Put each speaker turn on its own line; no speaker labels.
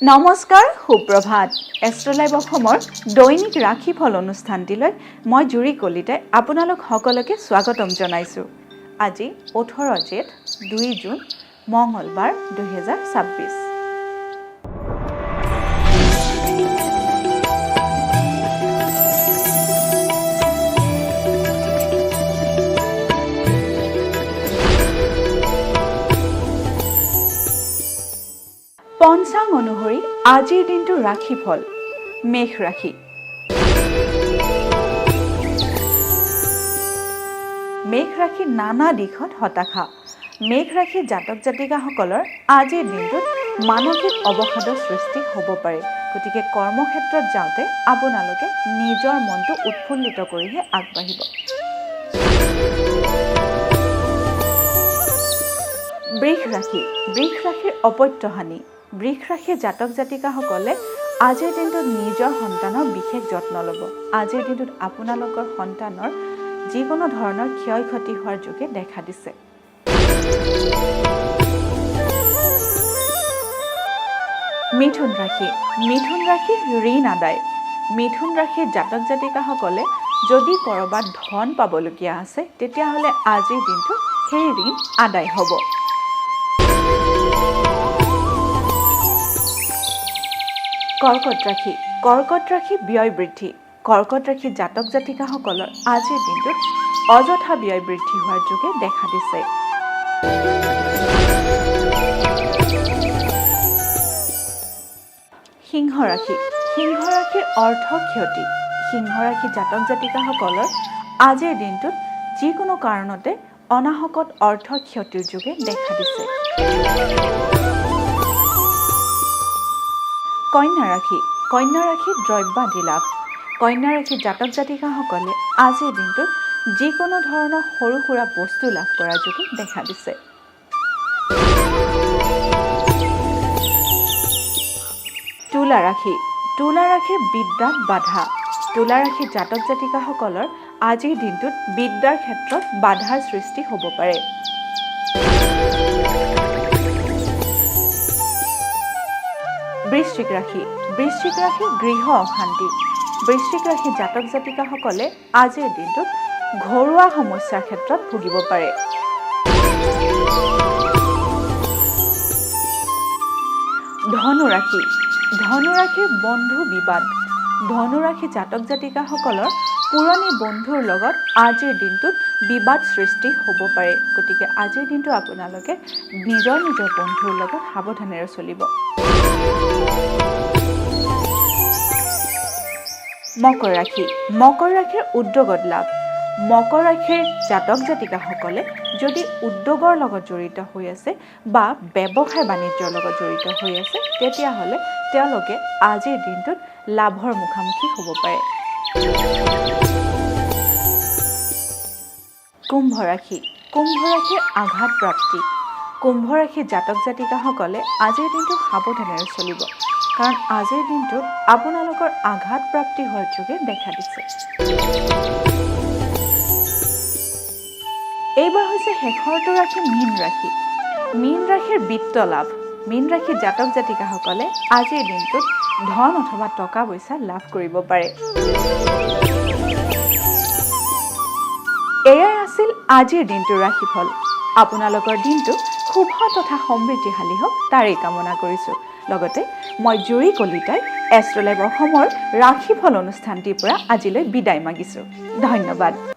নমস্কাৰ সুপ্ৰভাত এষ্ট্ৰলাইভ অসমৰ দৈনিক ৰাশিফল অনুষ্ঠানটিলৈ মই জুৰি কলিতাই আপোনালোক সকলোকে স্বাগতম জনাইছোঁ। আজি 18 জেঠ 2 জুন মঙলবাৰ 2026। পঞ্চাং অনুসৰি আজিৰ দিনটো ৰাশিফল মেষ ৰাশি। মেষ ৰাশি নানা দিশত হতাশা। মেষ ৰাশি জাতক জাতিকাসকলৰ আজিৰ দিনটোত মানসিক অৱসাদৰ সৃষ্টি হ'ব পাৰে। গতিকে কৰ্মক্ষেত্ৰত যাওঁতে আপোনালোকে নিজৰ মনটো উৎফুল্লিত কৰিহে আগবাঢ়িব। বৃষ ৰাশি। বৃষ ৰাশিৰ অপত্যহানি। বৃষ ৰাশিৰ জাতক জাতিকাসকলে আজিৰ দিনটোত নিজৰ সন্তানৰ বিশেষ যত্ন ল'ব। আজিৰ দিনটোত আপোনালোকৰ সন্তানৰ যিকোনো ধৰণৰ ক্ষয় ক্ষতি হোৱাৰ যোগে দেখা দিছে। মিথুন ৰাশি। মিথুন ৰাশিৰ ঋণ আদায়। মিথুন ৰাশিৰ জাতক জাতিকাসকলে যদি ক'ৰবাত ধন পাবলগীয়া আছে তেতিয়াহ'লে আজিৰ দিনটোত সেই ঋণ আদায় হ'ব। কৰ্কট ৰাশি। কৰ্কট ৰাশি ব্যয় বৃদ্ধি। কৰ্কট ৰাশি জাতক জাতিকাসকলৰ আজিৰ দিনটোত অযথা ব্যয় বৃদ্ধি হোৱাৰ যোগে দেখা দিছে। সিংহ ৰাশি। সিংহ ৰাশিৰ অৰ্থ ক্ষতি। সিংহ ৰাশি জাতক জাতিকাসকলৰ আজিৰ দিনটোত যিকোনো কাৰণতে অনাহকত অৰ্থ ক্ষতিৰ যোগে দেখা দিছে। কন্যা ৰাশি। কন্যা ৰাশিৰ দ্ৰব্যাদি লাভ। কন্যা ৰাশিৰ জাতক জাতিকাসকলে আজিৰ দিনটোত যিকোনো ধৰণৰ সৰু সুৰা বস্তু লাভ কৰাৰ যোগে দেখা দিছে। তুলা ৰাশি। তুলা ৰাশিৰ বিদ্যাত বাধা। তুলা ৰাশিৰ জাতক জাতিকাসকলৰ আজিৰ দিনটোত বিদ্যাৰ ক্ষেত্ৰত বাধাৰ সৃষ্টি হ'ব পাৰে। বৃশ্চিক ৰাশি। বৃশ্চিক ৰাশিৰ গৃহ অশান্তি। বৃশ্চিক ৰাশিৰ জাতক জাতিকাসকলে আজিৰ দিনটোত ঘৰুৱা সমস্যাৰ ক্ষেত্ৰত ভুগিব পাৰে। ধনু ৰাশি। ধনু ৰাশিৰ বন্ধু বিবাদ। ধনু ৰাশি জাতক জাতিকাসকলৰ পুৰণি বন্ধুৰ লগত আজিৰ দিনটোত বিবাদ সৃষ্টি হ'ব পাৰে। গতিকে আজিৰ দিনটো আপোনালোকে নিজৰ বন্ধুৰ লগত সাৱধানেৰে চলিব। মকৰ ৰাশি। মকৰ ৰাশিৰ উদ্যোগত লাভ। মকৰ ৰাশিৰ জাতক জাতিকাসকলে যদি উদ্যোগৰ লগত জড়িত হৈ আছে বা ব্যৱসায় বাণিজ্যৰ লগত জড়িত হৈ আছে তেতিয়াহ'লে তেওঁলোকে আজিৰ দিনটোত লাভৰ মুখামুখি হ'ব পাৰে। কুম্ভ ৰাশি। কুম্ভ ৰাশিৰ আঘাত প্ৰাপ্তি। কুম্ভ ৰাশিৰ জাতক জাতিকাসকলে আজিৰ দিনটো সাৱধানেৰে চলিব, কাৰণ আজিৰ দিনটোত আপোনালোকৰ আঘাত প্ৰাপ্তি হোৱাৰ যোগে দেখা দিছে। এইবাৰ হৈছে শেষৰটো ৰাশি মীন ৰাশি। মীন ৰাশিৰ বিত্ত লাভ। মীন ৰাশিৰ জাতক জাতিকাসকলে আজিৰ দিনটোত ধন অথবা টকা পইচা লাভ কৰিব পাৰে। এয়াই আছিল আজিৰ দিনটোৰ ৰাশিফল। আপোনালোকৰ দিনটো শুভ তথা সমৃদ্ধিশালী হওক তাৰেই কামনা কৰিছোঁ। লগতে মই জুৰি কলিতাই এষ্ট্ৰলাইভ অসমৰ ৰাশিফল অনুষ্ঠানটিৰ পৰা আজিলৈ বিদায় মাগিছোঁ। ধন্যবাদ।